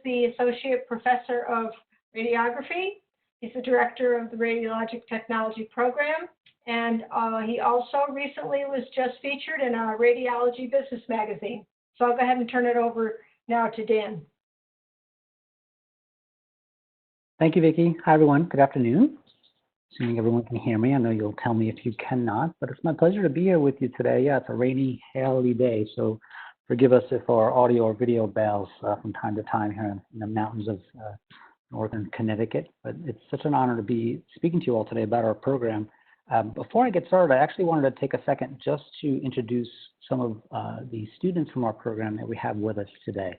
the Associate Professor of Radiography. He's the Director of the Radiologic Technology Program, and he also recently was just featured in a Radiology Business magazine. So I'll go ahead and turn it over now to Dan. Thank you, Vicki. Hi, everyone. Good afternoon. Assuming everyone can hear me. I know you'll tell me if you cannot, but it's my pleasure to be here with you today. Yeah, it's a rainy, haily day, so forgive us if our audio or video bails from time to time here in the mountains of northern Connecticut. But it's such an honor to be speaking to you all today about our program. Before I get started, I actually wanted to take a second just to introduce some of the students from our program that we have with us today.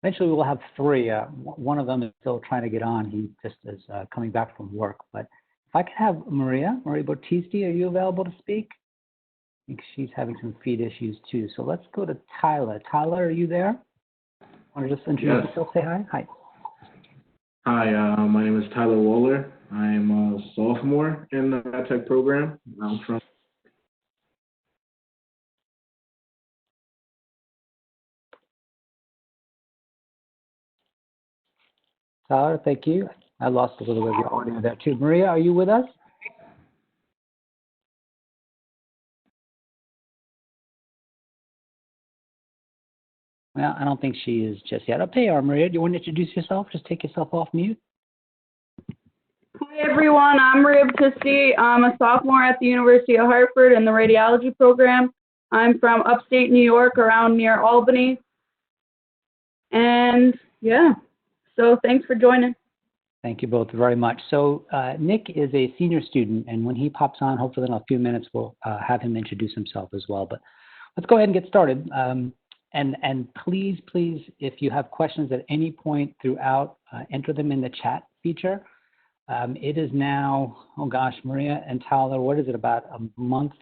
Eventually, we'll have three. One of them is still trying to get on. He just is coming back from work. But if I could have Maria Bautisti, are you available to speak? I think she's having some feed issues too. So let's go to Tyler. Tyler, are you there? Want to just introduce yourself? Say hi. Hi. Hi, my name is Tyler Waller. I'm a sophomore in the RAD Tech program. I'm from Tyler, thank you. I lost a little bit of your audio there too. Maria, are you with us? Well, I don't think she is just yet. Okay, Maria, do you want to introduce yourself? Just take yourself off mute. Hi, everyone. I'm Maria Bautisti. I'm a sophomore at the University of Hartford in the Radiology Program. I'm from upstate New York, around near Albany. And yeah, so thanks for joining. Thank you both very much. So Nick is a senior student, and when he pops on, hopefully in a few minutes, we'll have him introduce himself as well. But let's go ahead and get started. And please, if you have questions at any point throughout, enter them in the chat feature. It is now, oh gosh, Maria and Tyler, what is it, about a month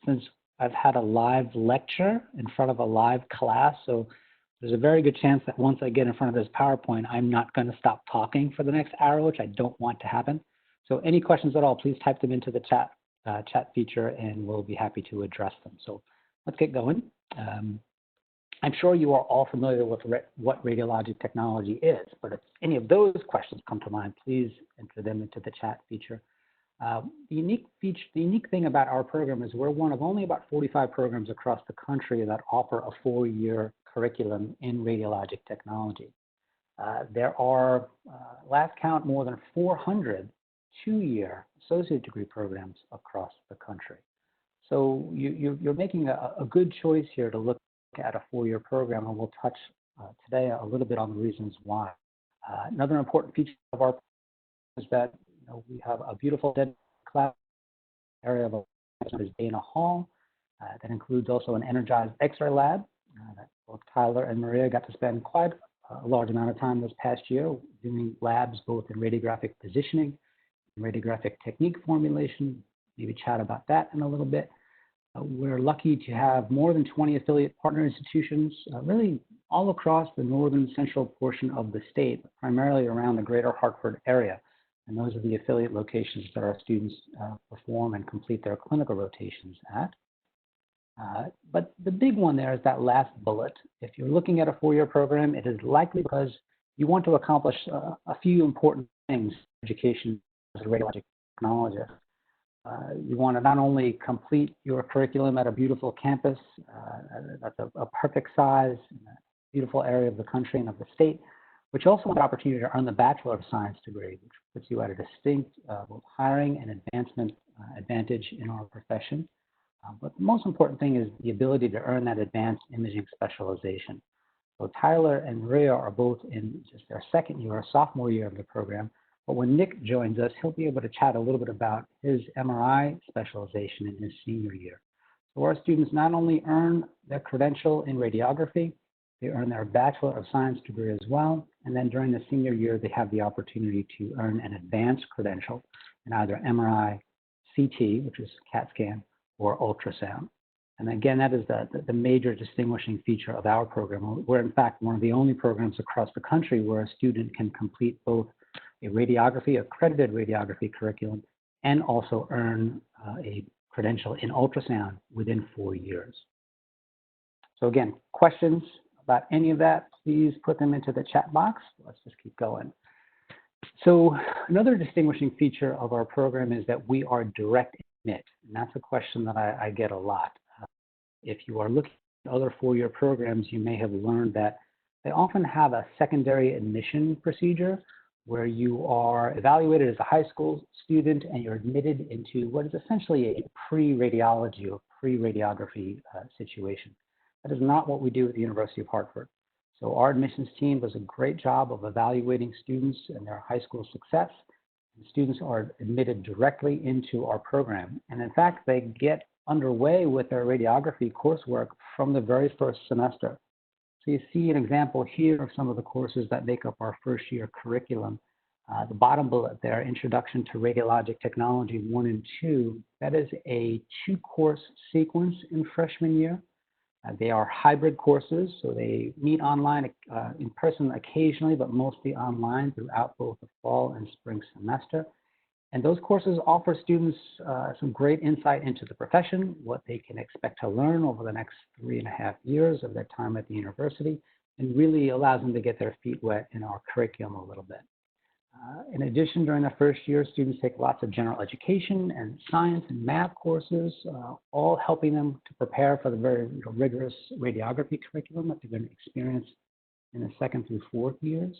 since I've had a live lecture in front of a live class. So there's a very good chance that once I get in front of this PowerPoint, I'm not going to stop talking for the next hour, which I don't want to happen. So any questions at all, please type them into the chat feature, and we'll be happy to address them. So let's get going. I'm sure you are all familiar with what radiologic technology is, but if any of those questions come to mind, please enter them into the chat feature. The unique thing about our program is we're one of only about 45 programs across the country that offer a 4-year curriculum in radiologic technology. There are, last count, more than 400 2-year associate degree programs across the country. So you're making a good choice here to look at a 4-year program, and we'll touch today a little bit on the reasons why. Another important feature of our program is that we have a beautiful class area of Dana Hall that includes also an energized X-ray lab that both Tyler and Maria got to spend quite a large amount of time this past year doing labs both in radiographic positioning and radiographic technique formulation. Maybe chat about that in a little bit. We're lucky to have more than 20 affiliate partner institutions, really all across the northern central portion of the state, primarily around the greater Hartford area. And those are the affiliate locations that our students perform and complete their clinical rotations at. But the big one there is that last bullet. If you're looking at a 4-year program, it is likely because you want to accomplish a few important things in education as a radiologic technologist. You want to not only complete your curriculum at a beautiful campus, that's a perfect size, beautiful area of the country and of the state, but you also want the opportunity to earn the Bachelor of Science degree, which puts you at a distinct both hiring and advancement advantage in our profession. But the most important thing is the ability to earn that advanced imaging specialization. So Tyler and Maria are both in just their second year, or sophomore year of the program. But when Nick joins us, he'll be able to chat a little bit about his MRI specialization in his senior year. So our students not only earn their credential in radiography, they earn their Bachelor of Science degree as well. And then during the senior year, they have the opportunity to earn an advanced credential in either MRI, CT, which is CAT scan, or ultrasound. And again, that is the major distinguishing feature of our program. We're in fact one of the only programs across the country where a student can complete both a accredited radiography curriculum, and also earn a credential in ultrasound within 4 years. So again, questions about any of that, please put them into the chat box. Let's just keep going. So another distinguishing feature of our program is that we are direct admit, and that's a question that I get a lot. If you are looking at other four-year programs, you may have learned that they often have a secondary admission procedure where you are evaluated as a high school student and you're admitted into what is essentially a pre-radiology or pre-radiography situation. That is not what we do at the University of Hartford. So our admissions team does a great job of evaluating students and their high school success. And students are admitted directly into our program. And in fact, they get underway with their radiography coursework from the very first semester. So you see an example here of some of the courses that make up our first year curriculum. The bottom bullet there, Introduction to Radiologic Technology 1 and 2, that is a 2-course sequence in freshman year. They are hybrid courses, so they meet online, in person occasionally, but mostly online throughout both the fall and spring semester. And those courses offer students some great insight into the profession, what they can expect to learn over the next 3.5 years of their time at the university, and really allows them to get their feet wet in our curriculum a little bit. In addition, during the first year, students take lots of general education and science and math courses, all helping them to prepare for the very rigorous radiography curriculum that they're going to experience in the 2nd through 4th years.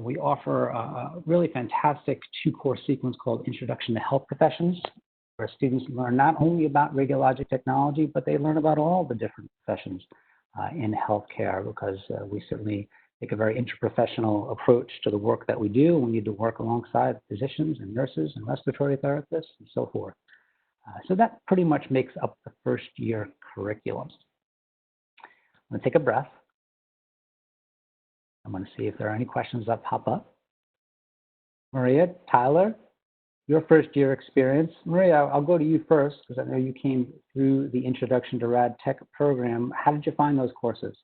We offer a really fantastic 2-course sequence called Introduction to Health Professions, where students learn not only about radiologic technology, but they learn about all the different professions in healthcare, because we certainly take a very interprofessional approach to the work that we do. We need to work alongside physicians and nurses and respiratory therapists and so forth. So that pretty much makes up the first year curriculum. I'm gonna take a breath. I'm gonna see if there are any questions that pop up. Maria, Tyler, your first year experience. Maria, I'll go to you first because I know you came through the Introduction to RAD Tech program. How did you find those courses?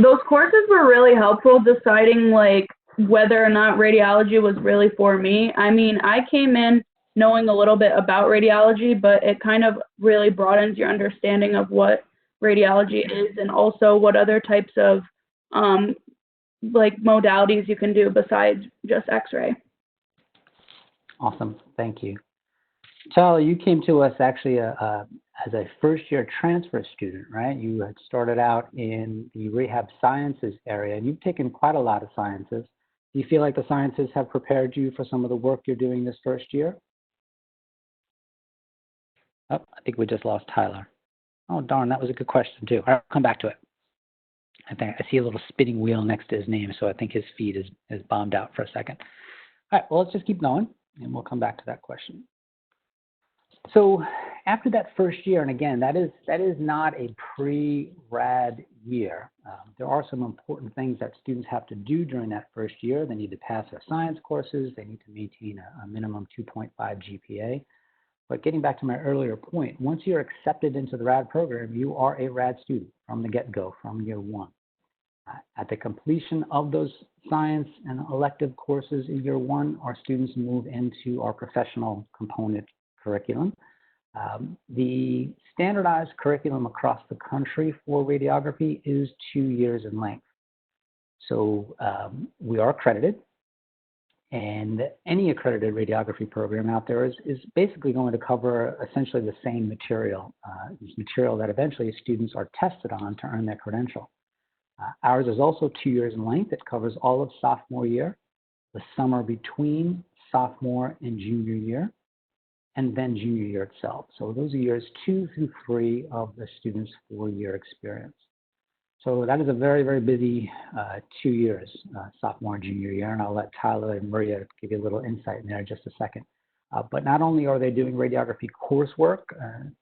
Those courses were really helpful deciding like whether or not radiology was really for me. I mean, I came in knowing a little bit about radiology, but it kind of really broadens your understanding of what radiology is and also what other types of like modalities you can do besides just X-ray. Awesome, thank you. Charlie, you came to us actually as a first-year transfer student, right? You had started out in the rehab sciences area, and you've taken quite a lot of sciences. Do you feel like the sciences have prepared you for some of the work you're doing this first year? Oh, I think we just lost Tyler. Oh, darn, that was a good question, too. All right, I'll come back to it. I see a little spinning wheel next to his name, so I think his feed is bombed out for a second. All right, well, let's just keep going, and we'll come back to that question. So after that first year, and again, that is not a pre-RAD year. There are some important things that students have to do during that first year. They need to pass their science courses. They need to maintain a minimum 2.5 GPA. But getting back to my earlier point, once you're accepted into the RAD program, you are a RAD student from the get-go, from year one. At the completion of those science and elective courses in year one, our students move into our professional component curriculum. The standardized curriculum across the country for radiography is 2 years in length. So we are accredited, and any accredited radiography program out there is basically going to cover essentially the same material, material that eventually students are tested on to earn their credential. Ours is also 2 years in length. It covers all of sophomore year, the summer between sophomore and junior year, and then junior year itself. So those are years 2 through 3 of the student's 4-year experience. So that is a very, very busy 2 years, sophomore and junior year, and I'll let Tyler and Maria give you a little insight in there in just a second. But not only are they doing radiography coursework,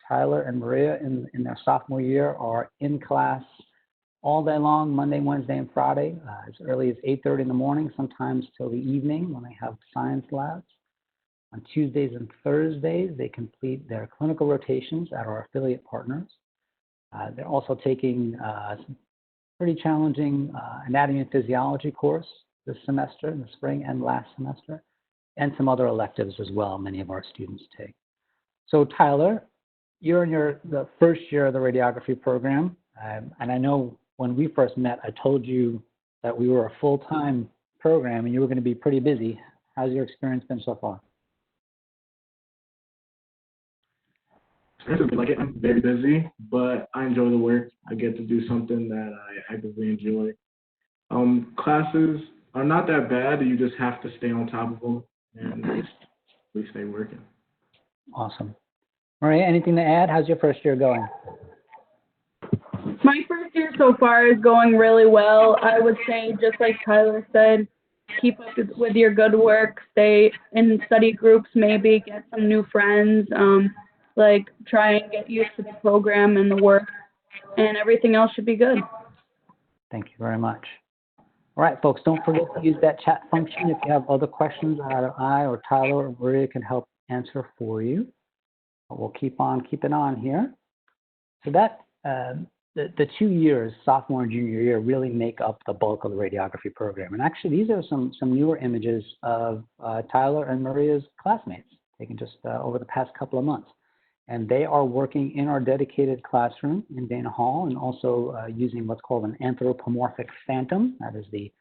Tyler and Maria in their sophomore year are in class all day long, Monday, Wednesday, and Friday, as early as 8:30 in the morning, sometimes till the evening when they have science labs. On Tuesdays and Thursdays, they complete their clinical rotations at our affiliate partners. They're also taking some pretty challenging anatomy and physiology course this semester, in the spring and last semester, and some other electives as well many of our students take. So Tyler, you're in the first year of the radiography program, and I know when we first met, I told you that we were a full-time program and you were going to be pretty busy. How's your experience been so far? Like I'm very busy, but I enjoy the work. I get to do something that I actively enjoy. Classes are not that bad. You just have to stay on top of them and we stay working. Awesome. Maria, anything to add? How's your first year going? My first year so far is going really well. I would say, just like Tyler said, keep up with your good work, stay in study groups, maybe get some new friends, like try and get used to the program and the work, and everything else should be good. Thank you very much. All right, folks, don't forget to use that chat function if you have other questions that either I or Tyler or Maria can help answer for you. But we'll keep on keeping on here. So that the 2 years, sophomore and junior year, really make up the bulk of the radiography program. And actually, these are some newer images of Tyler and Maria's classmates taken just over the past couple of months. And they are working in our dedicated classroom in Dana Hall and also using what's called an anthropomorphic phantom. That is the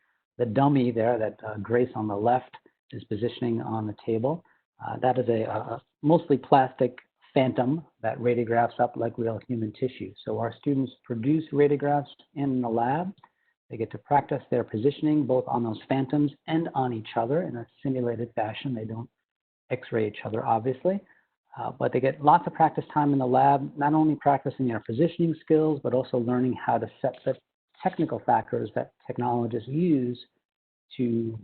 dummy there that Grace on the left is positioning on the table. That is a mostly plastic phantom that radiographs up like real human tissue. So our students produce radiographs in the lab. They get to practice their positioning both on those phantoms and on each other in a simulated fashion. They don't X-ray each other, obviously. But they get lots of practice time in the lab, not only practicing their positioning skills, but also learning how to set the technical factors that technologists use to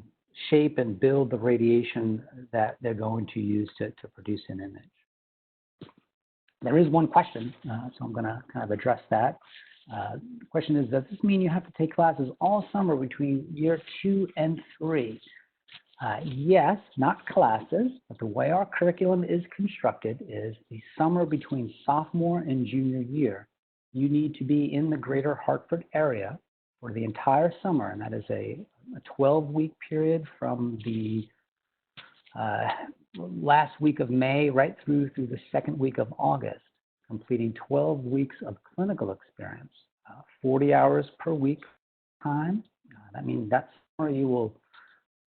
shape and build the radiation that they're going to use to produce an image. There is one question, so I'm going to kind of address that. The question is, does this mean you have to take classes all summer between year 2 and 3? Yes, not classes, but the way our curriculum is constructed is the summer between sophomore and junior year, you need to be in the greater Hartford area for the entire summer, and that is a 12-week period from the last week of May right through the second week of August, completing 12 weeks of clinical experience, 40 hours per week time. That means that summer you will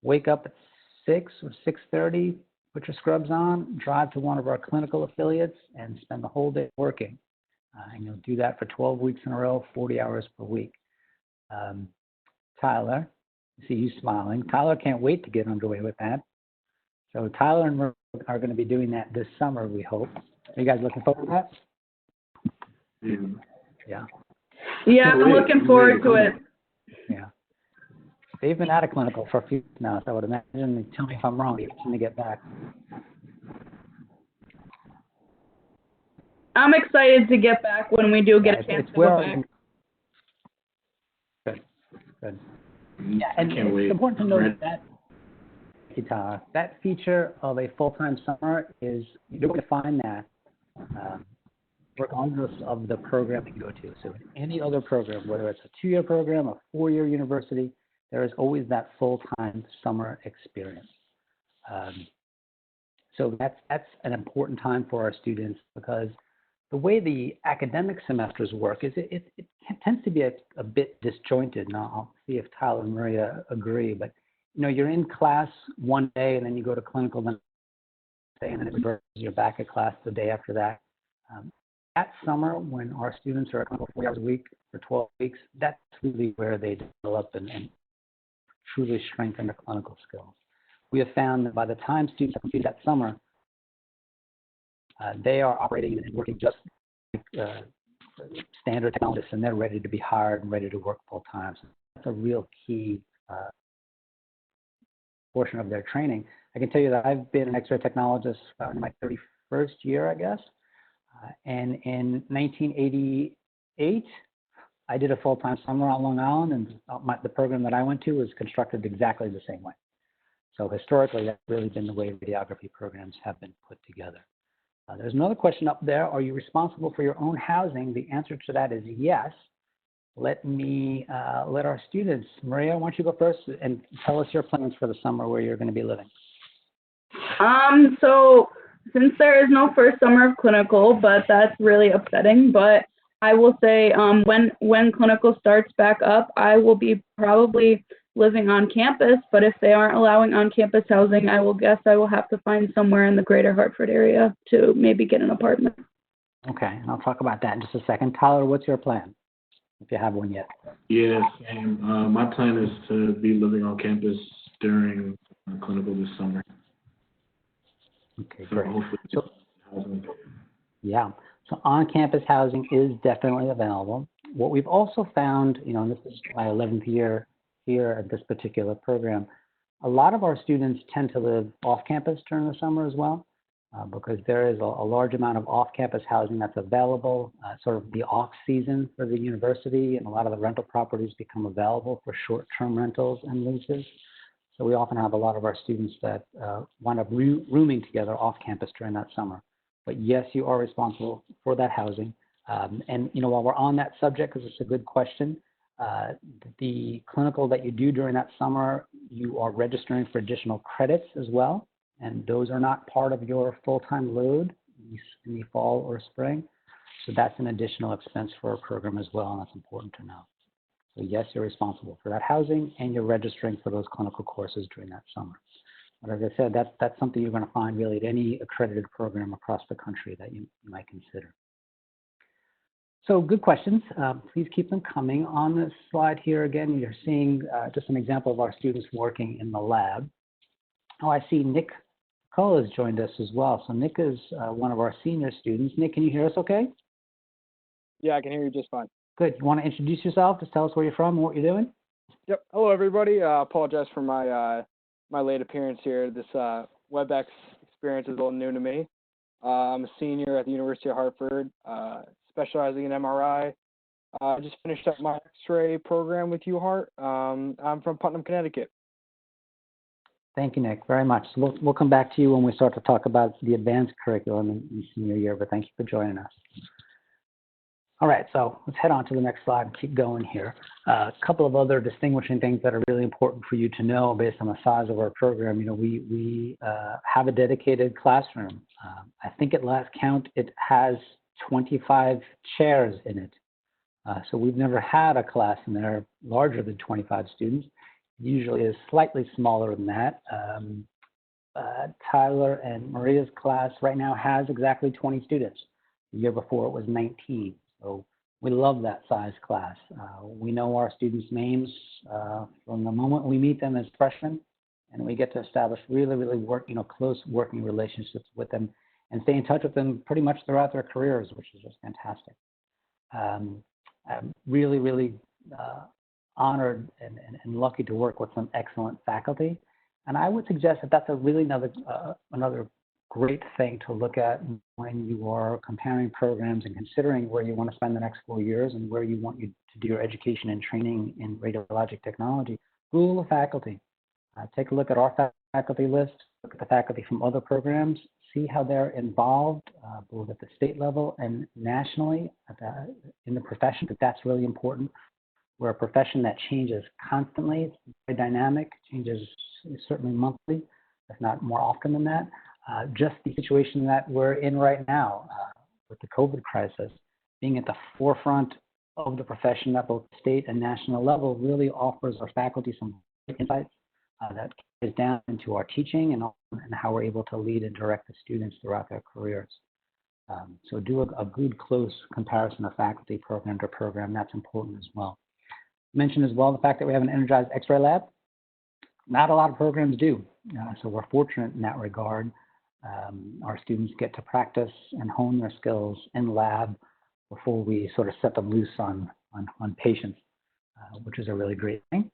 wake up at 6 or 6:30, put your scrubs on, drive to one of our clinical affiliates, and spend the whole day working. And you'll do that for 12 weeks in a row, 40 hours per week. Tyler, I see you smiling. Tyler can't wait to get underway with that. So Tyler and Maria are going to be doing that this summer, we hope. Are you guys looking forward to that? Yeah. Yeah, I'm looking forward to it. Yeah. They've been out of clinical for a few weeks now, so I would imagine, tell me if I'm wrong, you're going to get back. I'm excited to get back when we do get a chance to go back. Good. Yeah, and it's important to note that that feature of a full-time summer is, you're going to find that regardless of the program you go to. So in any other program, whether it's a 2-year program, a 4-year university, there is always that full-time summer experience. So that's an important time for our students, because the way the academic semesters work is it tends to be a bit disjointed. Now, I'll see if Tyler and Maria agree, but you're in class one day and then you go to clinical the next day, and then you're back at class the day after that. That summer, when our students are at clinical 4 hours a week for 12 weeks, that's really where they develop and truly strengthen their clinical skills. We have found that by the time students have completed that summer, they are operating and working just like standard technologists, and they're ready to be hired and ready to work full time. So that's a real key portion of their training. I can tell you that I've been an X-ray technologist in my 31st year, I guess. And in 1988, I did a full-time summer on Long Island, and the program that I went to was constructed exactly the same way. So historically, that's really been the way radiography programs have been put together. There's another question up there. Are you responsible for your own housing? The answer to that is yes. Let our students, Maria, why don't you go first and tell us your plans for the summer, where you're going to be living. So since there is no first summer of clinical, but that's really upsetting, but I will say when clinical starts back up, I will be probably living on campus, but if they aren't allowing on-campus housing, I will guess I will have to find somewhere in the greater Hartford area to maybe get an apartment. Okay, and I'll talk about that in just a second. Tyler, what's your plan, if you have one yet? Yeah, same. My plan is to be living on campus during clinical this summer. Okay, So great. hopefully, So, housing. yeah, so on-campus housing is definitely available. What we've also found, and this is my 11th year here at this particular program, a lot of our students tend to live off-campus during the summer as well, because there is a large amount of off-campus housing that's available, sort of the off-season for the university, and a lot of the rental properties become available for short-term rentals and leases. So we often have a lot of our students that wind up rooming together off-campus during that summer. But yes, you are responsible for that housing. And while we're on that subject, because it's a good question, the clinical that you do during that summer, you are registering for additional credits as well. And those are not part of your full-time load in the fall or spring. So that's an additional expense for our program as well, and that's important to know. So yes, you're responsible for that housing, and you're registering for those clinical courses during that summer. But as I said, that's something you're going to find really at any accredited program across the country that you might consider. So good questions. Please keep them coming. On this slide here, again, you're seeing just an example of our students working in the lab. Oh, I see Nick Cole has joined us as well. So Nick is one of our senior students. Nick, can you hear us okay? Yeah, I can hear you just fine. Good. You want to introduce yourself? Just tell us where you're from and what you're doing. Yep. Hello, everybody. Apologize for my my late appearance here. This WebEx experience is a little new to me. I'm a senior at the University of Hartford, specializing in MRI. I just finished up my X-ray program with UHart. I'm from Putnam, Connecticut. Thank you, Nick, very much. So we'll come back to you when we start to talk about the advanced curriculum in senior year, but thank you for joining us. All right, so let's head on to the next slide and keep going here. A couple of other distinguishing things that are really important for you to know based on the size of our program. We have a dedicated classroom. I think at last count, it has 25 chairs in it. So we've never had a class in there larger than 25 students. Usually is slightly smaller than that. Tyler and Maria's class right now has exactly 20 students. The year before it was 19. So we love that size class. We know our students' names from the moment we meet them as freshmen, and we get to establish really close working relationships with them and stay in touch with them pretty much throughout their careers, which is just fantastic. I'm really honored and lucky to work with some excellent faculty. And I would suggest that that's another great thing to look at when you are comparing programs and considering where you want to spend the next 4 years and where you want to do your education and training in radiologic technology. Rule of faculty. Take a look at our faculty list, look at the faculty from other programs, see how they're involved both at the state level and nationally in the profession. That's really important. We're a profession that changes constantly. It's very dynamic, changes certainly monthly, if not more often than that. Just the situation that we're in right now with the COVID crisis, being at the forefront of the profession at both state and national level really offers our faculty some insights that carries down into our teaching and how we're able to lead and direct the students throughout their careers. So do a good close comparison of faculty program to program. That's important as well. Mention as well the fact that we have an energized X-ray lab. Not a lot of programs do, so we're fortunate in that regard. Our students get to practice and hone their skills in lab before we sort of set them loose on patients, which is a really great thing.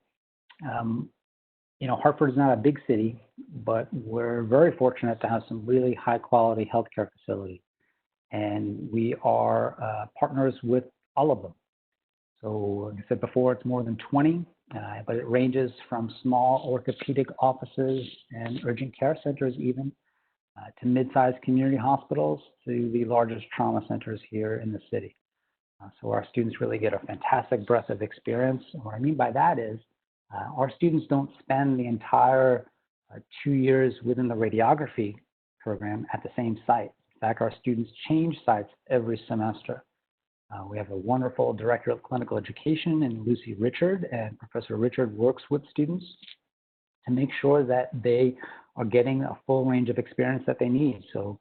Hartford is not a big city, but we're very fortunate to have some really high quality healthcare facilities. And we are partners with all of them. So like I said before, it's more than 20, but it ranges from small orthopedic offices and urgent care centers even, to mid-sized community hospitals to the largest trauma centers here in the city. So our students really get a fantastic breadth of experience. And what I mean by that is our students don't spend the entire 2 years within the radiography program at the same site. In fact, our students change sites every semester. We have a wonderful Director of Clinical Education in Lucy Richard, and Professor Richard works with students to make sure that they are getting a full range of experience that they need. So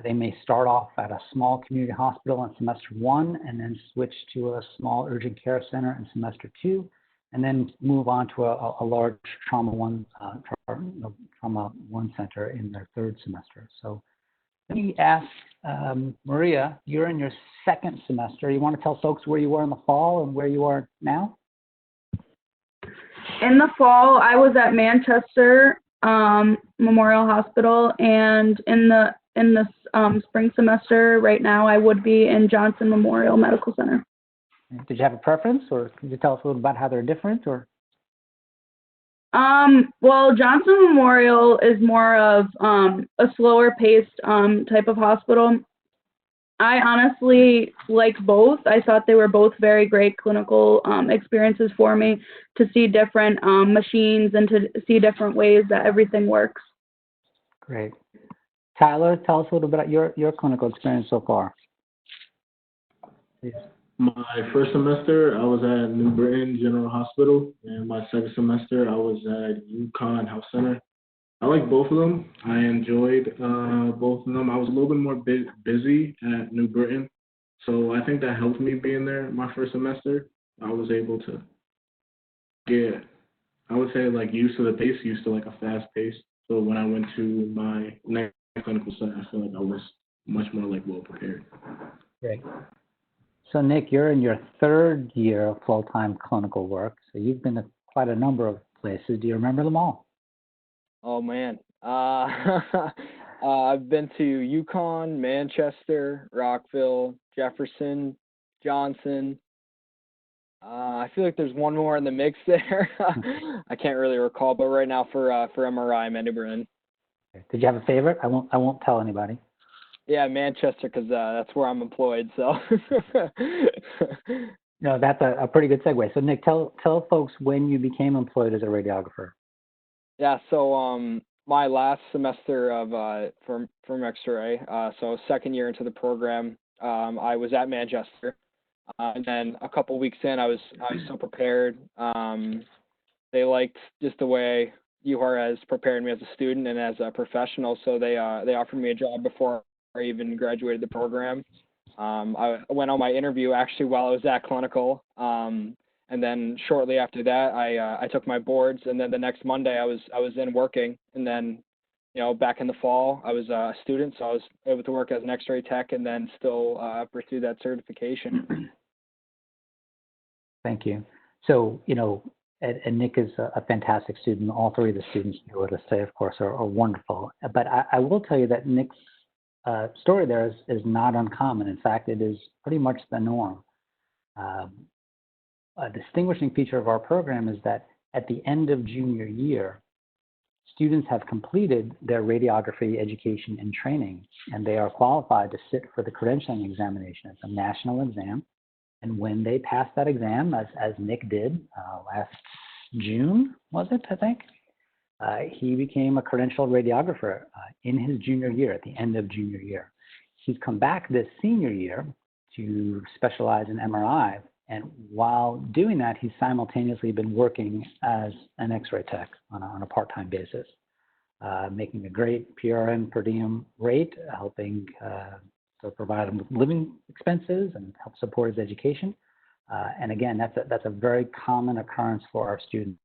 they may start off at a small community hospital in semester 1 and then switch to a small urgent care center in semester 2, and then move on to a large trauma 1 center in their 3rd semester. So let me ask Maria, you're in your 2nd semester. You want to tell folks where you were in the fall and where you are now? In the fall, I was at Manchester Memorial Hospital, and in the spring semester, right now, I would be in Johnson Memorial Medical Center. Did you have a preference, or could you tell us a little about how they're different, or? Well, Johnson Memorial is more of a slower paced type of hospital. I honestly liked both. I thought they were both very great clinical experiences for me to see different machines and to see different ways that everything works. Great. Tyler, tell us a little bit about your clinical experience so far. Please. My first semester, I was at New Britain General Hospital, and my 2nd semester, I was at UConn Health Center. I like both of them. I enjoyed both of them. I was a little bit more busy at New Britain, so I think that helped me being there my first semester. I was able to get, I would say, like, used to the pace, used to like a fast pace. So when I went to my next clinical site, I feel like I was much more like well prepared. Great. So Nick, you're in your 3rd year of full-time clinical work. So you've been to quite a number of places. Do you remember them all? Oh man, I've been to UConn, Manchester, Rockville, Jefferson, Johnson. I feel like there's one more in the mix there. I can't really recall, but right now for MRI, I'm at New Britain. Did you have a favorite? I won't tell anybody. Yeah, Manchester, because that's where I'm employed. So. No, that's a pretty good segue. So Nick, tell folks when you became employed as a radiographer. Yeah, so my last semester of from X-ray, so 2nd year into the program, I was at Manchester, and then a couple weeks in, I was so prepared. They liked just the way you are as preparing me as a student and as a professional, so they offered me a job before I even graduated the program. I went on my interview actually while I was at clinical. And then shortly after that, I took my boards, and then the next Monday I was in working, and then, back in the fall I was a student, so I was able to work as an X-ray tech, and then still pursue that certification. Thank you. So and Nick is a fantastic student. All 3 of the students you were to say, of course, are wonderful. But I will tell you that Nick's story there is not uncommon. In fact, it is pretty much the norm. A distinguishing feature of our program is that at the end of junior year, students have completed their radiography education and training, and they are qualified to sit for the credentialing examination. It's a national exam. And when they pass that exam, as Nick did last June, was it, I think? He became a credentialed radiographer in his junior year, at the end of junior year. He's come back this senior year to specialize in MRI. And while doing that, he's simultaneously been working as an X-ray tech on a part-time basis, making a great PRN per diem rate, helping to provide him with living expenses and help support his education. And again, that's a very common occurrence for our students.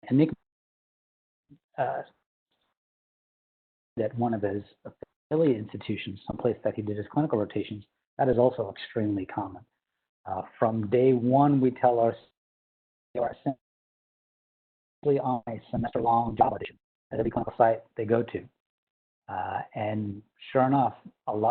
And Nick, at one of his affiliate institutions, someplace that he did his clinical rotations, that is also extremely common. From day one, we tell our simply on a semester-long job audition at every clinical site they go to. And sure enough,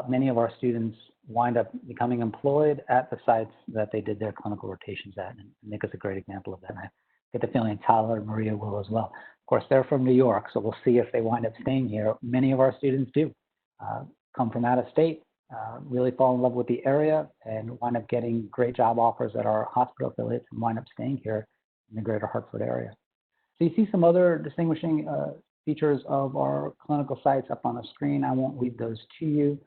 many of our students wind up becoming employed at the sites that they did their clinical rotations at. And Nick is a great example of that. And I get the feeling Tyler and Maria will as well. Of course, they're from New York, so we'll see if they wind up staying here. Many of our students do come from out of state, really fall in love with the area, and wind up getting great job offers at our hospital affiliates and wind up staying here in the greater Hartford area. So you see some other distinguishing features of our clinical sites up on the screen. I won't read those to you.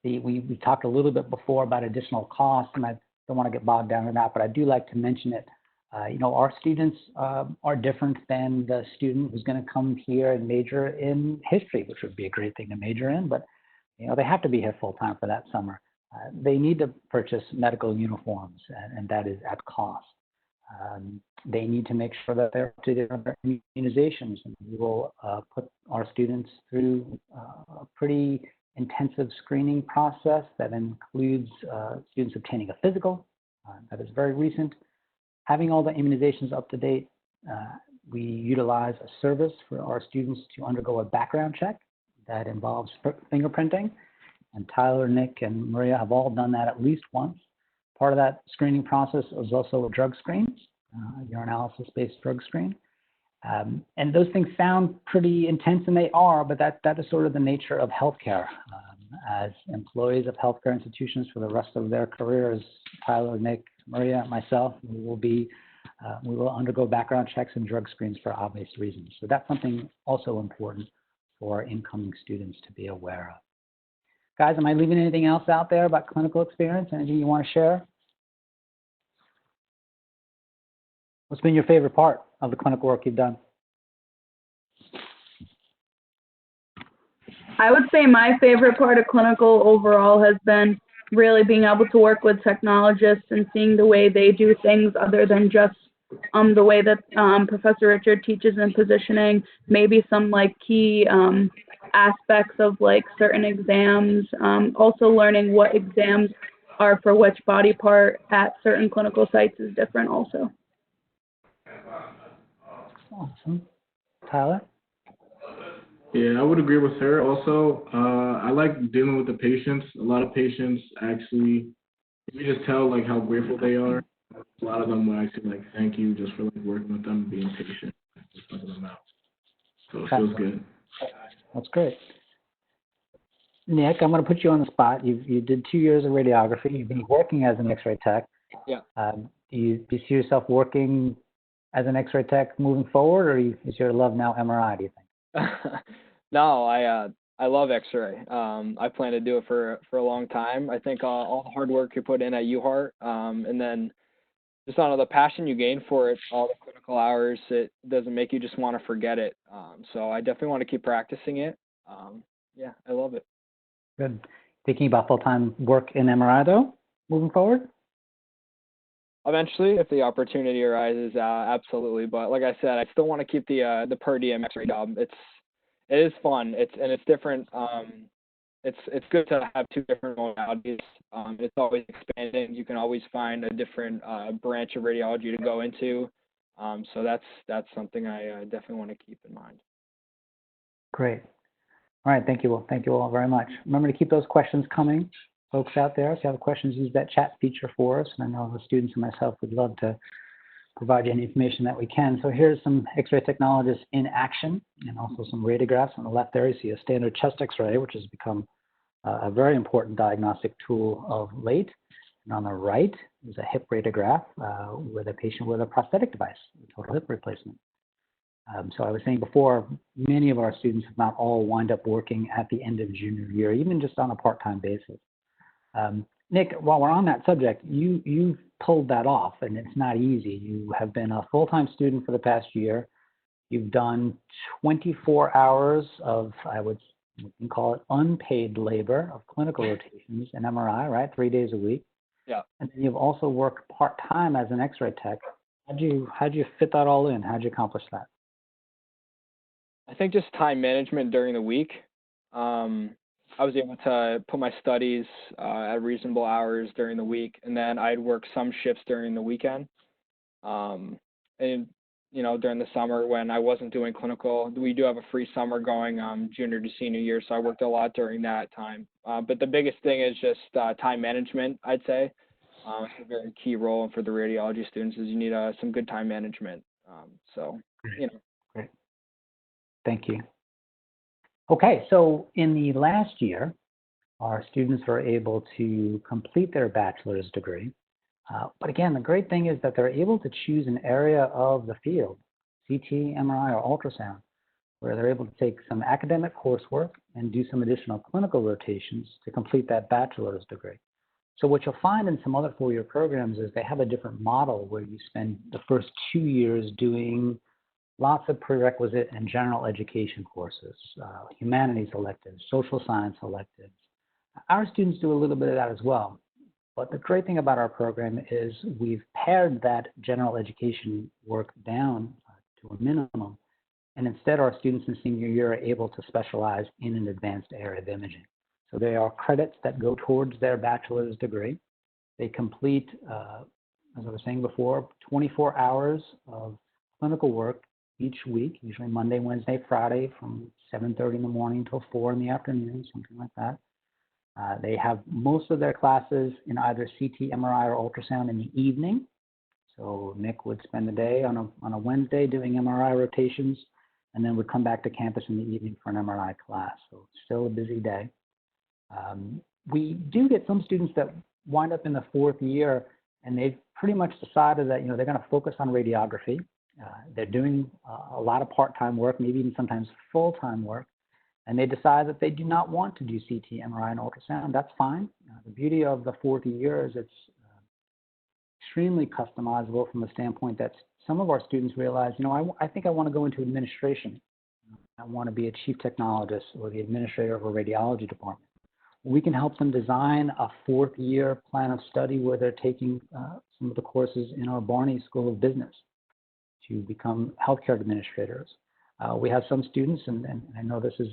We talked a little bit before about additional costs, and I don't want to get bogged down in that, but I do like to mention it. Our students are different than the student who's going to come here and major in history, which would be a great thing to major in, but they have to be here full time for that summer. They need to purchase medical uniforms, and that is at cost. They need to make sure that they're up to date on their immunizations, and we will put our students through a pretty intensive screening process that includes students obtaining a physical that is very recent, having all the immunizations up to date. We utilize a service for our students to undergo a background check that involves fingerprinting, and Tyler, Nick, and Maria have all done that at least once. Part of that screening process is also a drug screen, urinalysis-based drug screen. And those things sound pretty intense, and they are, but that is sort of the nature of healthcare. As employees of healthcare institutions for the rest of their careers, Tyler, Nick, Maria, myself, we will undergo background checks and drug screens for obvious reasons. So that's something also important for incoming students to be aware of. Guys, am I leaving anything else out there about clinical experience? Anything you want to share? What's been your favorite part of the clinical work you've done? I would say my favorite part of clinical overall has been really being able to work with technologists and seeing the way they do things other than just the way that Professor Richard teaches in positioning, maybe some like key aspects of like certain exams, also learning what exams are for which body part at certain clinical sites is different also. Awesome. Tyler? Yeah, I would agree with her. Also, I like dealing with the patients. A lot of patients actually, you just tell like how grateful they are. A lot of them will actually like thank you just for like working with them, being patient, just helping them out. So it feels good. That's great. Nick, I'm going to put you on the spot. You did 2 years of radiography. You've been working as an X-ray tech. Yeah. Do you see yourself working as an X-ray tech moving forward, or is your love now MRI, do you think? No, I love X-ray. I plan to do it for a long time. I think all the hard work you put in at UHeart, and then just on the passion you gain for it, all the clinical hours, it doesn't make you just want to forget it. So I definitely want to keep practicing it. Yeah, I love it. Good. Thinking about full-time work in MRI, though, moving forward? Eventually, if the opportunity arises, absolutely. But like I said, I still want to keep the per diem X-ray job. It is fun. It's different. It's good to have two different modalities. It's always expanding. You can always find a different branch of radiology to go into. So that's something I definitely want to keep in mind. Great. All right. Thank you. Well, thank you all very much. Remember to keep those questions coming, folks out there. If you have questions, use that chat feature for us. And I know the students and myself would love to provide you any information that we can. So here's some X-ray technologists in action, and also some radiographs. On the left there, you see a standard chest X-ray, which has become a very important diagnostic tool of late. And on the right is a hip radiograph with a patient with a prosthetic device, a total hip replacement. So I was saying before, many of our students have not all wind up working at the end of junior year, even just on a part-time basis. Nick, while we're on that subject, you've pulled that off, and it's not easy. You have been a full-time student for the past year. You've done 24 hours of, we can call it unpaid labor of clinical rotations in MRI, right? 3 days a week. Yeah. And then you've also worked part-time as an X-ray tech. How'd you fit that all in? How'd you accomplish that? I think just time management during the week. I was able to put my studies at reasonable hours during the week, and then I'd work some shifts during the weekend. And during the summer when I wasn't doing clinical, we do have a free summer going junior to senior year, so I worked a lot during that time. But the biggest thing is just time management, I'd say. It's a very key role for the radiology students is you need some good time management. Great. Thank you. Okay, so in the last year, our students were able to complete their bachelor's degree. But again, the great thing is that they're able to choose an area of the field, CT, MRI, or ultrasound, where they're able to take some academic coursework and do some additional clinical rotations to complete that bachelor's degree. So what you'll find in some other four-year programs is they have a different model where you spend the first 2 years doing lots of prerequisite and general education courses, humanities electives, social science electives. Our students do a little bit of that as well. But the great thing about our program is we've pared that general education work down to a minimum. And instead, our students in senior year are able to specialize in an advanced area of imaging. So they are credits that go towards their bachelor's degree. They complete, as I was saying before, 24 hours of clinical work each week, usually Monday, Wednesday, Friday, from 7:30 in the morning till 4 in the afternoon, something like that. They have most of their classes in either CT, MRI, or ultrasound in the evening. So Nick would spend the day on a Wednesday doing MRI rotations, and then would come back to campus in the evening for an MRI class. So still a busy day. We do get some students that wind up in the fourth year, and they've pretty much decided that they're going to focus on radiography. They're doing a lot of part-time work, maybe even sometimes full-time work. And they decide that they do not want to do CT, MRI, and ultrasound. That's fine. The beauty of the fourth year is it's extremely customizable from the standpoint that some of our students realize, I think I want to go into administration. I want to be a chief technologist or the administrator of a radiology department. We can help them design a fourth year plan of study where they're taking some of the courses in our Barney School of Business to become healthcare administrators. We have some students, and I know this is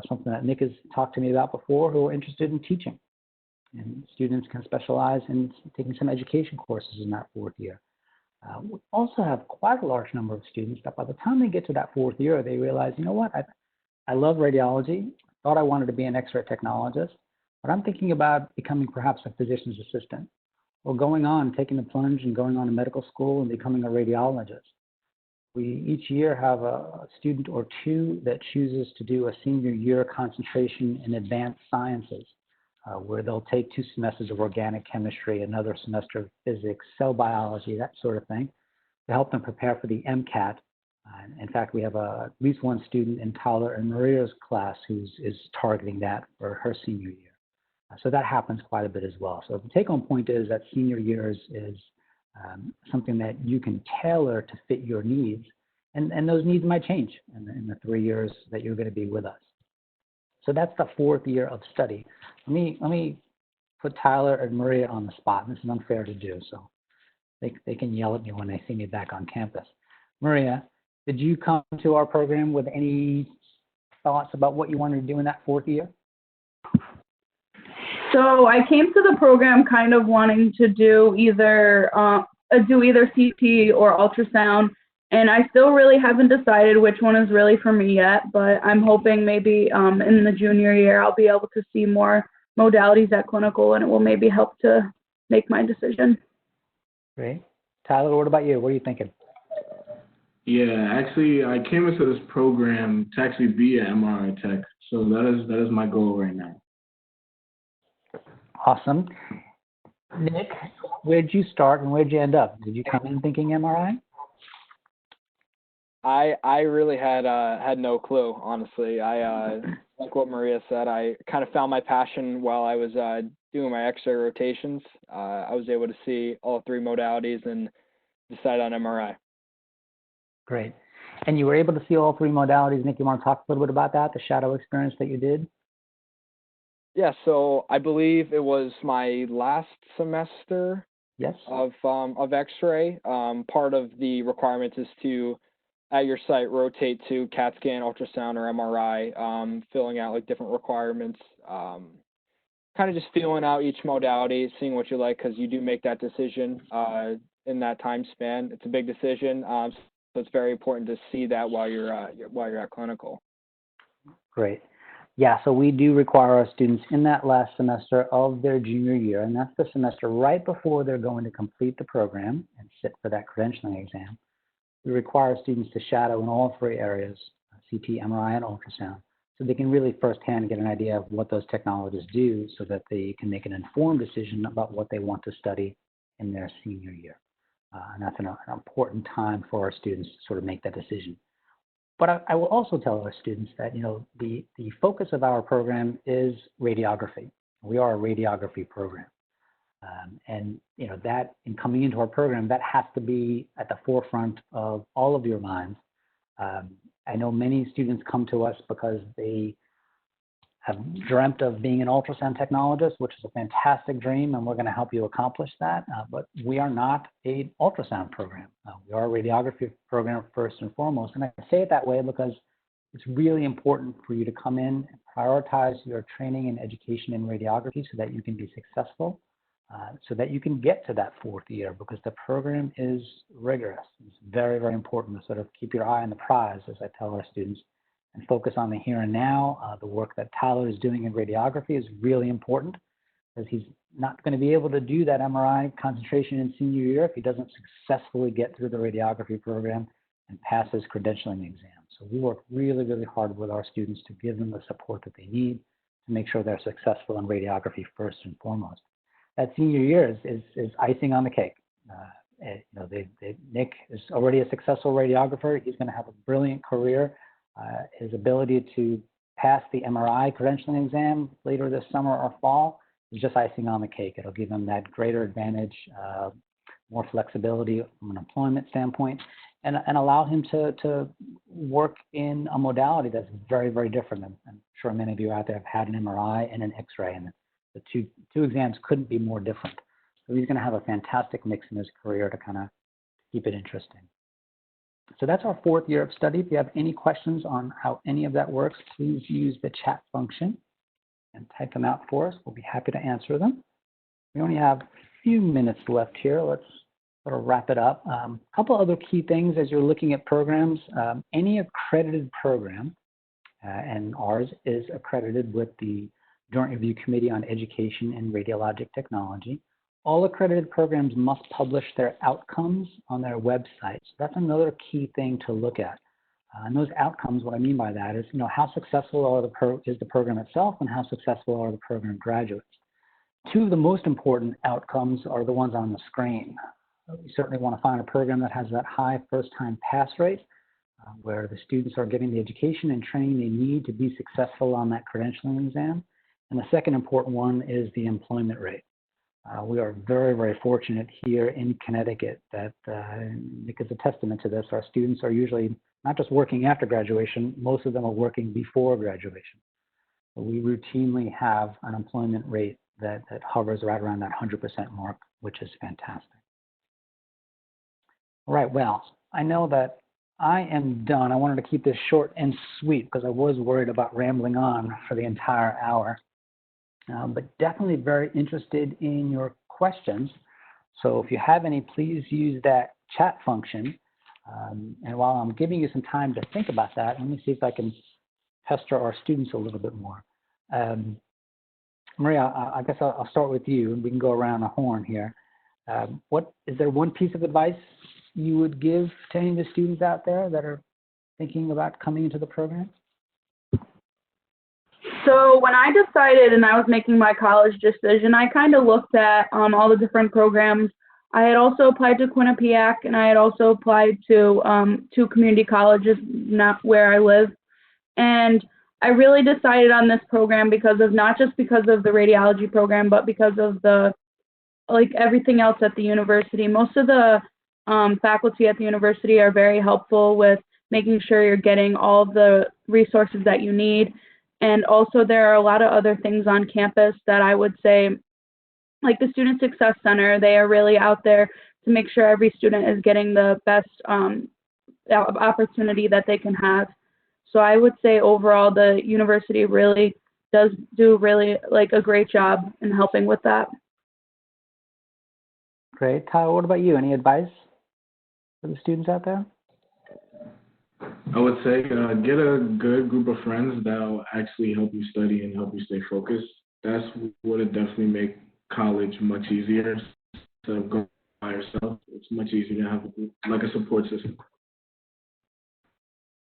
something that Nick has talked to me about before, who are interested in teaching. And students can specialize in taking some education courses in that fourth year. We also have quite a large number of students that by the time they get to that fourth year, they realize, I love radiology. Thought I wanted to be an X-ray technologist, but I'm thinking about becoming perhaps a physician's assistant or taking the plunge and going on to medical school and becoming a radiologist. We each year have a student or two that chooses to do a senior year concentration in advanced sciences, where they'll take 2 semesters of organic chemistry, another semester of physics, cell biology, that sort of thing, to help them prepare for the MCAT. In fact, we have at least one student in Tyler and Maria's class who is targeting that for her senior year. So that happens quite a bit as well. So the take-home point is that senior years is something that you can tailor to fit your needs, and those needs might change in the 3 years that you're going to be with us. So that's the fourth year of study. Let me put Tyler and Maria on the spot. This is unfair to do, so they can yell at me when they see me back on campus. Maria, did you come to our program with any thoughts about what you wanted to do in that fourth year? So I came to the program kind of wanting to do either CT or ultrasound, and I still really haven't decided which one is really for me yet, but I'm hoping maybe in the junior year I'll be able to see more modalities at clinical, and it will maybe help to make my decision. Great. Tyler, what about you? What are you thinking? Yeah, actually, I came into this program to actually be an MRI tech, so that is my goal right now. Awesome. Nick, where'd you start and where'd you end up? Did you come in thinking MRI? I really had no clue, honestly. I like what Maria said, I kind of found my passion while I was doing my X-ray rotations. I was able to see all 3 modalities and decide on MRI. Great. And you were able to see all 3 modalities. Nick, you want to talk a little bit about that, the shadow experience that you did? Yeah, so I believe it was my last semester of X-ray. Part of the requirements is to, at your site, rotate to CAT scan, ultrasound, or MRI, filling out like different requirements, kind of just feeling out each modality, seeing what you like, because you do make that decision in that time span. It's a big decision, so it's very important to see that while you're at clinical. Great. Yeah, so we do require our students in that last semester of their junior year, and that's the semester right before they're going to complete the program and sit for that credentialing exam. We require students to shadow in all 3 areas, CT, MRI, and ultrasound, so they can really firsthand get an idea of what those technologies do so that they can make an informed decision about what they want to study in their senior year. And that's an important time for our students to sort of make that decision. But I will also tell our students that, the focus of our program is radiography. We are a radiography program. And, that in coming into our program, that has to be at the forefront of all of your minds. I know many students come to us because they have dreamt of being an ultrasound technologist, which is a fantastic dream, and we're going to help you accomplish that. But we are not an ultrasound program. We are a radiography program first and foremost. And I say it that way because it's really important for you to come in and prioritize your training and education in radiography so that you can be successful, so that you can get to that 4th year, because the program is rigorous. It's very, very important to sort of keep your eye on the prize, as I tell our students, and focus on the here and now. The work that Tyler is doing in radiography is really important, because he's not going to be able to do that MRI concentration in senior year if he doesn't successfully get through the radiography program and pass his credentialing exam. So we work really, really hard with our students to give them the support that they need to make sure they're successful in radiography first and foremost. That senior year is icing on the cake. Nick is already a successful radiographer. He's going to have a brilliant career. His ability to pass the MRI credentialing exam later this summer or fall is just icing on the cake. It'll give him that greater advantage, more flexibility from an employment standpoint, and allow him to work in a modality that's very, very different. I'm sure many of you out there have had an MRI and an X-ray, and the two exams couldn't be more different. So he's going to have a fantastic mix in his career to kind of keep it interesting. So that's our 4th year of study. If you have any questions on how any of that works, please use the chat function and type them out for us. We'll be happy to answer them. We only have a few minutes left here. Let's sort of wrap it up. A couple other key things as you're looking at programs. Any accredited program, and ours is accredited with the Joint Review Committee on Education and Radiologic Technology. All accredited programs must publish their outcomes on their website. So that's another key thing to look at. And those outcomes, what I mean by that is, how successful is the program itself, and how successful are the program graduates. 2 of the most important outcomes are the ones on the screen. We certainly want to find a program that has that high first-time pass rate, where the students are getting the education and training they need to be successful on that credentialing exam. And the second important one is the employment rate. We are very, very fortunate here in Connecticut that Nick is a testament to this. Our students are usually not just working after graduation, most of them are working before graduation. So we routinely have an employment rate that hovers right around that 100% mark, which is fantastic. All right, well, I know that I am done. I wanted to keep this short and sweet because I was worried about rambling on for the entire hour. But definitely very interested in your questions. So if you have any, please use that chat function. And while I'm giving you some time to think about that, let me see if I can pester our students a little bit more. Maria, I guess I'll start with you, and we can go around the horn here. Is there one piece of advice you would give to any of the students out there that are thinking about coming into the program? So when I decided and I was making my college decision, I kind of looked at all the different programs. I had also applied to Quinnipiac, and I had also applied to 2 community colleges, not where I live. And I really decided on this program not just because of the radiology program, but because of everything else at the university. Most of the faculty at the university are very helpful with making sure you're getting all the resources that you need. And also there are a lot of other things on campus that I would say, like the Student Success Center, they are really out there to make sure every student is getting the best opportunity that they can have. So I would say overall the university really does do a great job in helping with that. Great. Tyler, what about you? Any advice for the students out there? I would say get a good group of friends that'll actually help you study and help you stay focused. That's what would definitely make college much easier instead of going by yourself. It's much easier to have a group, like a support system.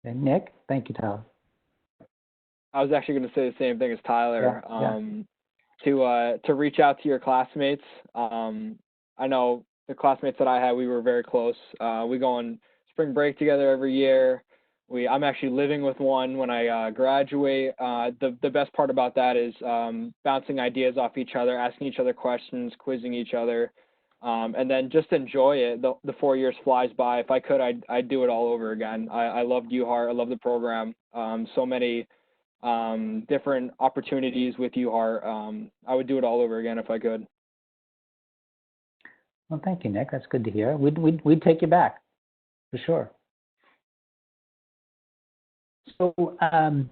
And Nick, thank you, Tyler. I was actually going to say the same thing as Tyler. Yeah. To reach out to your classmates. I know the classmates that I had, we were very close. We go on spring break together every year. I'm actually living with one when I graduate. The best part about that is bouncing ideas off each other, asking each other questions, quizzing each other, and then just enjoy it. The 4 years flies by. If I could, I'd do it all over again. I loved UHART. I love the program. So many different opportunities with UHART. I would do it all over again if I could. Well, thank you, Nick. That's good to hear. We'd take you back, for sure. So there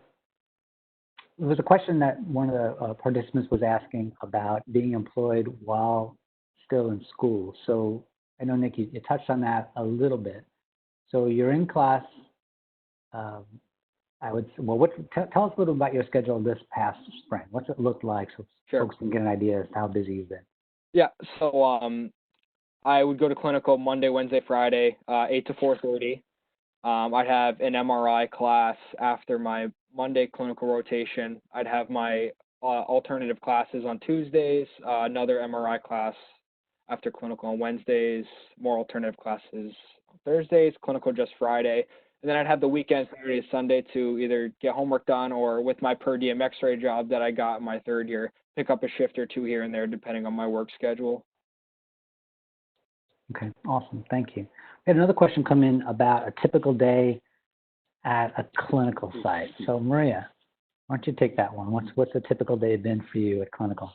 was a question that one of the participants was asking about being employed while still in school. So I know, Nick, you touched on that a little bit. So you're in class. Tell us a little about your schedule this past spring. What's it looked like so folks can get an idea as to how busy you've been? Yeah, so I would go to clinical Monday, Wednesday, Friday, 8 to 4:30. I'd have an MRI class after my Monday clinical rotation. I'd have my alternative classes on Tuesdays, another MRI class after clinical on Wednesdays, more alternative classes on Thursdays, clinical just Friday. And then I'd have the weekend, Saturday to Sunday, to either get homework done or with my per diem X-ray job that I got in my third year, pick up a shift or two here and there depending on my work schedule. Okay, awesome. Thank you. We had another question come in about a typical day at a clinical site. So Maria, why don't you take that one? What's a typical day been for you at clinical?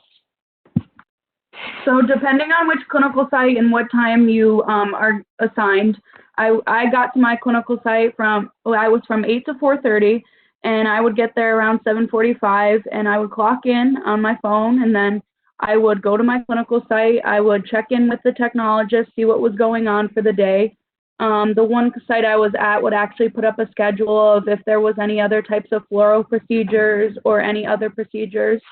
So depending on which clinical site and what time you are assigned, I got to my clinical site I was from 8 to 4:30, and I would get there around 7:45, and I would clock in on my phone, and then I would go to my clinical site. I would check in with the technologist, see what was going on for the day. The one site I was at would actually put up a schedule of if there was any other types of fluoro procedures or any other procedures.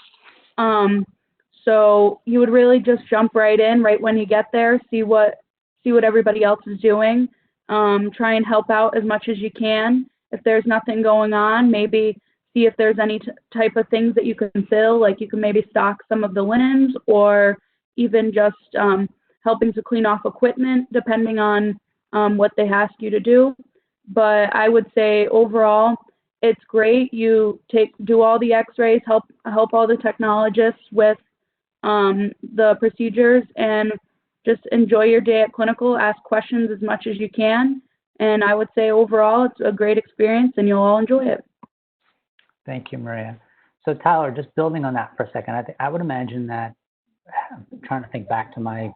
So you would really just jump right in right when you get there, see what everybody else is doing, try and help out as much as you can. If there's nothing going on, maybe see if there's any type of things that you can fill, like you can maybe stock some of the linens or even just helping to clean off equipment, depending on what they ask you to do. But I would say overall, it's great. You do all the x-rays, help all the technologists with the procedures, and just enjoy your day at clinical, ask questions as much as you can. And I would say overall, it's a great experience and you'll all enjoy it. Thank you, Maria. So Tyler, just building on that for a second, I would imagine that, I'm trying to think back to my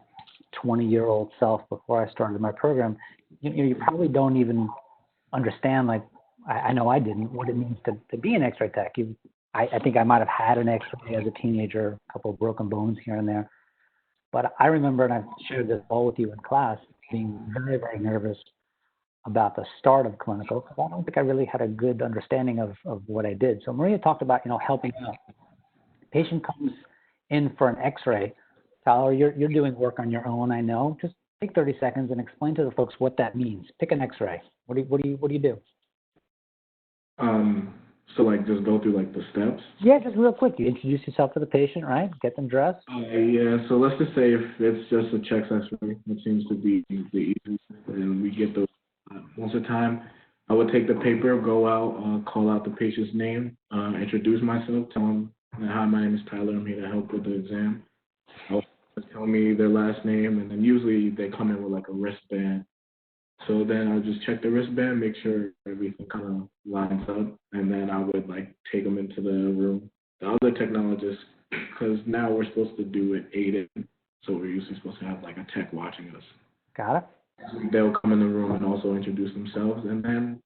20-year-old self before I started my program, you probably don't even understand, like, I know I didn't, what it means to be an X-ray tech. I think I might have had an X-ray as a teenager, a couple of broken bones here and there. But I remember, and I've shared this all with you in class, being very, very nervous about the start of clinical, because I don't think I really had a good understanding of what I did. So Maria talked about, helping out. Patient comes in for an X-ray. Tyler, you're doing work on your own, I know. Just take 30 seconds and explain to the folks what that means. Pick an X-ray. What do you do? So like just go through like the steps? Yeah, just real quick. You introduce yourself to the patient, right? Get them dressed. Yeah, so let's just say if it's just a chest X-ray, it seems to be the easiest, and we get those most of the time. I would take the paper, go out, call out the patient's name, introduce myself, tell them, hi, my name is Tyler, I'm here to help with the exam. Tell me their last name, and then usually they come in with like a wristband. So then I'll just check the wristband, make sure everything kind of lines up, and then I would like take them into the room. The other technologists, because now we're supposed to do it aided, so we're usually supposed to have like a tech watching us. Got it. They'll come in the room and also introduce themselves, and then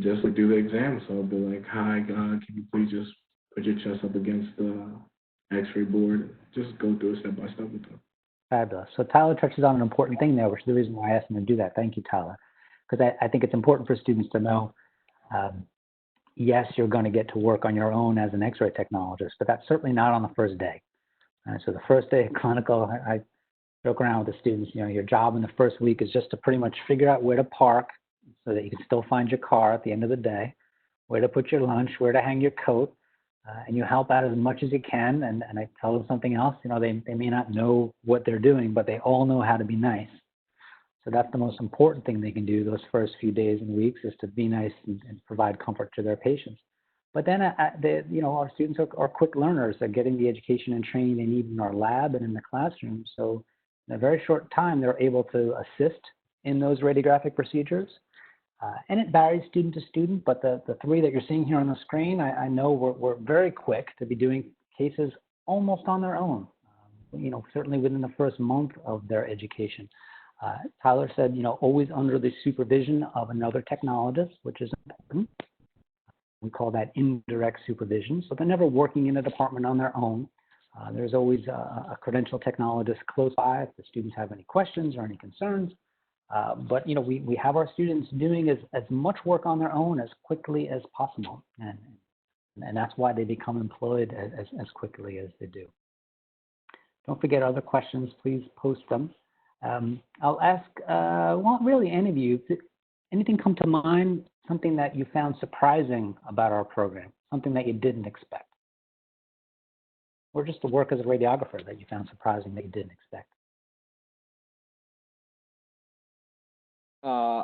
just like do the exam. So I'll be like, hi, can you please just put your chest up against the X-ray board? Just go through it step by step with them. Fabulous. So Tyler touches on an important thing there, which is the reason why I asked him to do that. Thank you, Tyler. Because I think it's important for students to know, yes, you're going to get to work on your own as an X-ray technologist, but that's certainly not on the first day. So the first day of clinical, I joke around with the students, your job in the first week is just to pretty much figure out where to park so that you can still find your car at the end of the day, where to put your lunch, where to hang your coat, and you help out as much as you can. And I tell them something else, they may not know what they're doing, but they all know how to be nice. So that's the most important thing they can do those first few days and weeks, is to be nice and provide comfort to their patients. But then, our students are quick learners. They're getting the education and training they need in our lab and in the classroom. So in a very short time, they're able to assist in those radiographic procedures. And it varies student to student, but the three that you're seeing here on the screen, I know we're very quick to be doing cases almost on their own, certainly within the first month of their education. Tyler said, always under the supervision of another technologist, which is important. We call that indirect supervision. So they're never working in a department on their own. There's always a credentialed technologist close by if the students have any questions or any concerns. But we have our students doing as much work on their own as quickly as possible, and that's why they become employed as quickly as they do. Don't forget, other questions, please post them. I'll ask, really any of you, did anything come to mind, something that you found surprising about our program, something that you didn't expect? Or just the work as a radiographer that you found surprising that you didn't expect?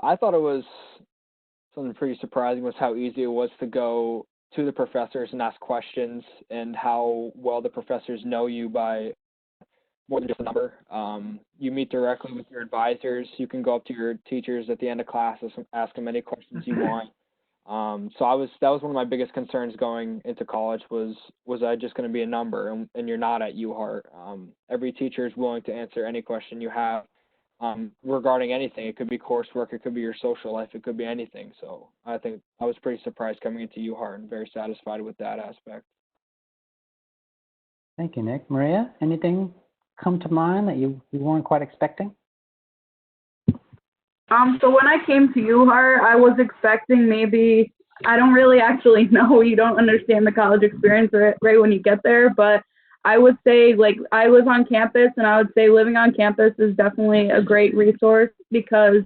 I thought it was something pretty surprising was how easy it was to go to the professors and ask questions, and how well the professors know you by more than just a number. You meet directly with your advisors. You can go up to your teachers at the end of classes and ask them any questions you want. So that was one of my biggest concerns going into college, was I just going to be a number, and you're not at UHart. Every teacher is willing to answer any question you have regarding anything. It could be coursework, it could be your social life, it could be anything. So I think I was pretty surprised coming into UHart and very satisfied with that aspect. Thank you, Nick. Maria, anything come to mind that you weren't quite expecting? So when I came to UHart, I was expecting maybe, I don't really actually know, you don't understand the college experience right when you get there, but I would say, I was on campus, and I would say living on campus is definitely a great resource, because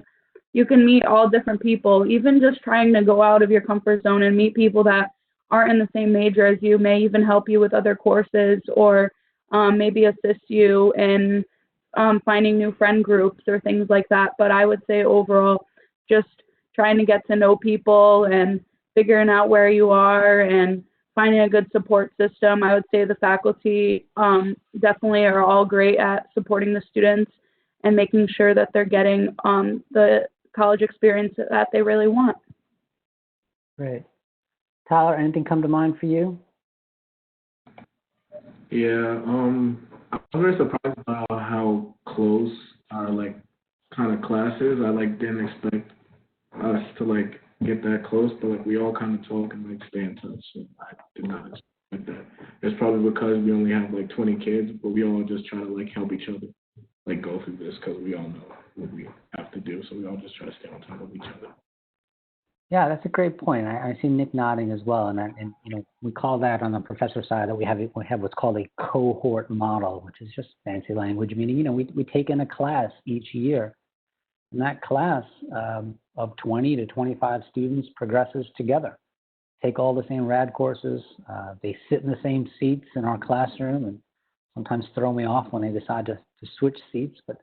you can meet all different people. Even just trying to go out of your comfort zone and meet people that aren't in the same major as you may even help you with other courses, or maybe assist you in finding new friend groups or things like that. But I would say overall, just trying to get to know people and figuring out where you are and finding a good support system. I would say the faculty definitely are all great at supporting the students and making sure that they're getting the college experience that they really want. Great. Tyler, anything come to mind for you? Yeah, I was very surprised about how close our kind of classes. I didn't expect us to get that close, but we all kind of talk and stay in touch. So I did not expect that. It's probably because we only have 20 kids, but we all just try to help each other go through this, because we all know what we have to do. So we all just try to stay on top of each other. Yeah, that's a great point. I see Nick nodding as well, and we call that on the professor side that we have what's called a cohort model, which is just fancy language, meaning we take in a class each year, and that class of 20 to 25 students progresses together. Take all the same RAD courses. They sit in the same seats in our classroom, and sometimes throw me off when they decide to switch seats, but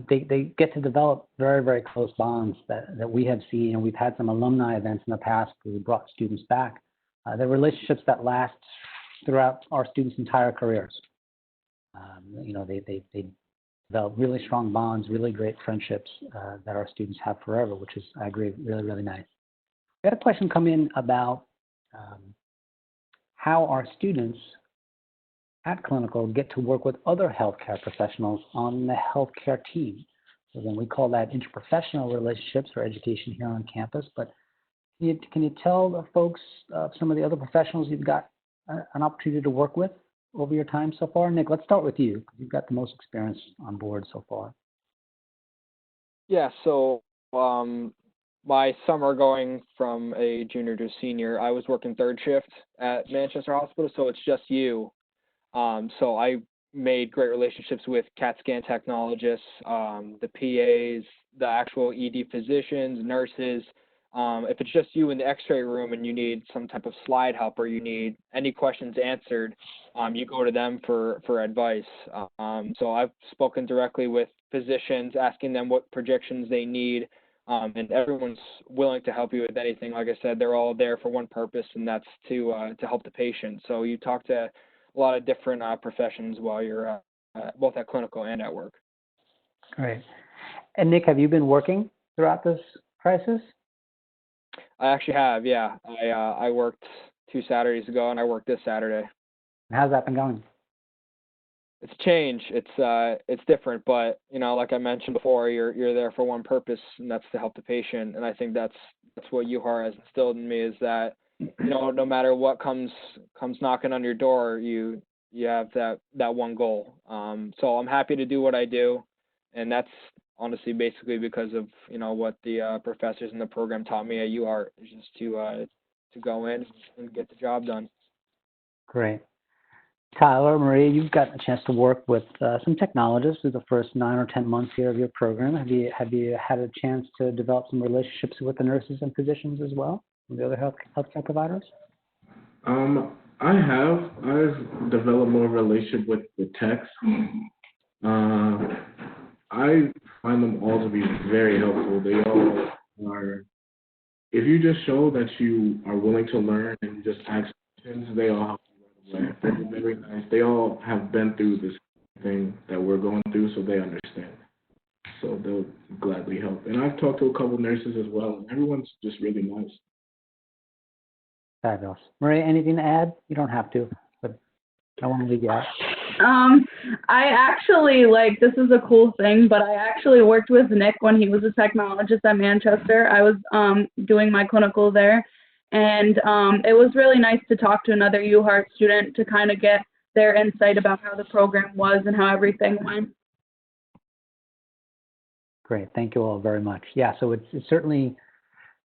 they get to develop very, very close bonds that we have seen. And we've had some alumni events in the past where we brought students back. They're relationships that last throughout our students' entire careers. They develop really strong bonds, really great friendships that our students have forever, which is, I agree, really, really nice. We had a question come in about how our students at Clinical get to work with other healthcare professionals on the healthcare team. So then we call that interprofessional relationships or education here on campus. But can you tell the folks some of the other professionals you've got an opportunity to work with over your time so far? Nick, let's start with you, because you've got the most experience on board so far. Yeah, so my summer going from a junior to a senior, I was working third shift at Manchester Hospital, so it's just you. So I made great relationships with CAT scan technologists, the PAs, the actual ED physicians, nurses. If it's just you in the x-ray room and you need some type of slide help, or you need any questions answered, you go to them for advice. So I've spoken directly with physicians, asking them what projections they need, and everyone's willing to help you with anything. Like I said, they're all there for one purpose, and that's to help the patient. So you talk to a lot of different professions while you're both at clinical and at work. Great. And Nick, have you been working throughout this crisis? I actually have, yeah. I worked 2 Saturdays ago, and I worked this Saturday. How's that been going? It's change. It's different, but like I mentioned before, you're there for one purpose, and that's to help the patient. And I think that's what UHAR has instilled in me, is that no matter what comes knocking on your door, you have that one goal. So I'm happy to do what I do, and that's honestly basically because of what the professors in the program taught me at UHAR, is just to go in and get the job done. Great. Tyler, Maria, you've gotten a chance to work with some technologists through the first 9 or 10 months here of your program. Have you had a chance to develop some relationships with the nurses and physicians as well, and the other healthcare providers? I've developed more relationship with the techs. I find them all to be very helpful. They all are. If you just show that you are willing to learn and just ask questions, they all help you right away. They're very nice. They all have been through this thing that we're going through, so they understand. So they'll gladly help. And I've talked to a couple nurses as well, and everyone's just really nice. Fabulous. Maria, anything to add? You don't have to, but I want to leave you out. I actually, this is a cool thing, but I actually worked with Nick when he was a technologist at Manchester. I was doing my clinical there, and it was really nice to talk to another UHART student to kind of get their insight about how the program was and how everything went. Great. Thank you all very much. Yeah, so it's certainly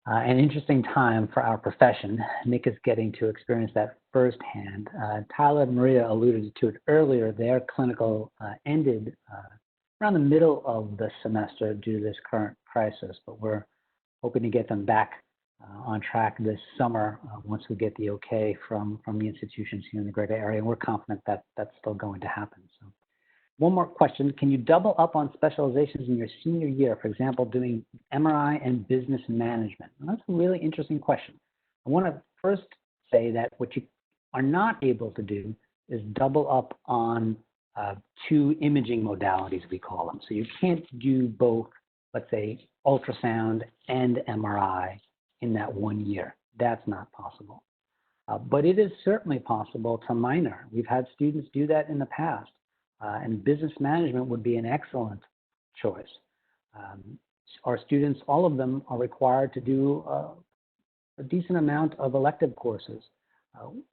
an interesting time for our profession. Nick is getting to experience that firsthand. Tyler and Maria alluded to it earlier. Their clinical ended around the middle of the semester due to this current crisis, but we're hoping to get them back on track this summer once we get the okay from the institutions here in the greater area. And we're confident that that's still going to happen. So, one more question. Can you double up on specializations in your senior year, for example, doing MRI and business management? Well, that's a really interesting question. I want to first say that what you are not able to do is double up on 2 imaging modalities, we call them. So you can't do both, let's say, ultrasound and MRI in that 1 year. That's not possible. But it is certainly possible to minor. We've had students do that in the past. And business management would be an excellent choice. Our students, all of them, are required to do a decent amount of elective courses.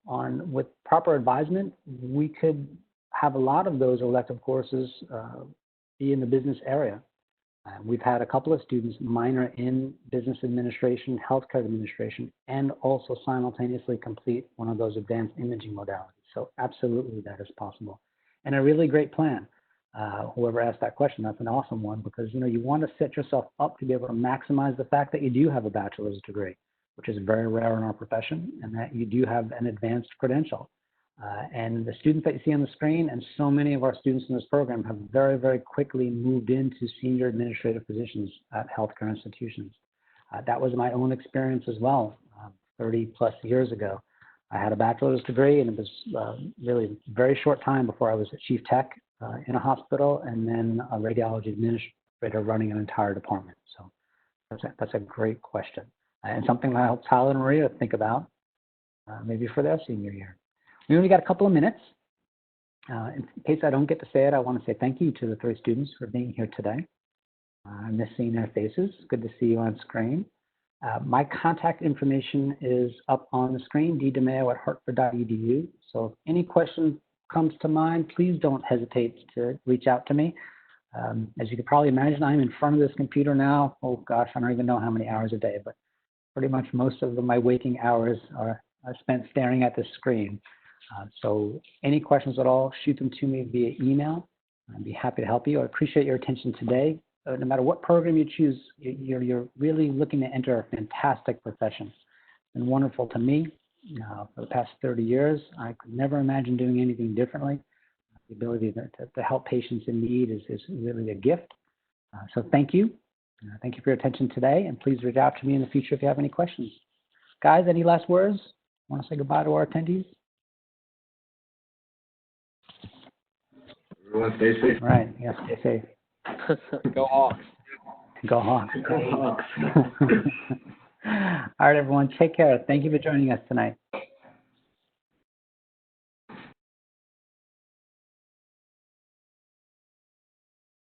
With proper advisement, we could have a lot of those elective courses be in the business area. We've had a couple of students minor in business administration, healthcare administration, and also simultaneously complete one of those advanced imaging modalities. So absolutely that is possible. And a really great plan. Whoever asked that question, that's an awesome one, because you want to set yourself up to be able to maximize the fact that you do have a bachelor's degree, which is very rare in our profession, and that you do have an advanced credential. And the students that you see on the screen, and so many of our students in this program, have very, very quickly moved into senior administrative positions at healthcare institutions. That was my own experience as well, 30 plus years ago. I had a bachelor's degree, and it was really a very short time before I was a chief tech in a hospital, and then a radiology administrator running an entire department. So that's a great question, and something that I hope Tyler and Maria think about maybe for their senior year. We only got a couple of minutes. In case I don't get to say it, I want to say thank you to the 3 students for being here today. I miss seeing their faces. Good to see you on screen. My contact information is up on the screen, ddemayo@hartford.edu. So if any question comes to mind, please don't hesitate to reach out to me. As you can probably imagine, I'm in front of this computer now. Oh gosh, I don't even know how many hours a day, but pretty much most of my waking hours are spent staring at this screen. So any questions at all, shoot them to me via email. I'd be happy to help you. I appreciate your attention today. No matter what program you choose, you're really looking to enter a fantastic profession. It's been wonderful to me for the past 30 years. I could never imagine doing anything differently. The ability to help patients in need is really a gift. So thank you. Thank you for your attention today, and please reach out to me in the future if you have any questions. Guys, any last words? Want to say goodbye to our attendees? Everyone stay safe. All right. Yeah, stay safe. Go Hawks. Go Hawks. Go Hawks. All right, everyone. Take care. Thank you for joining us tonight.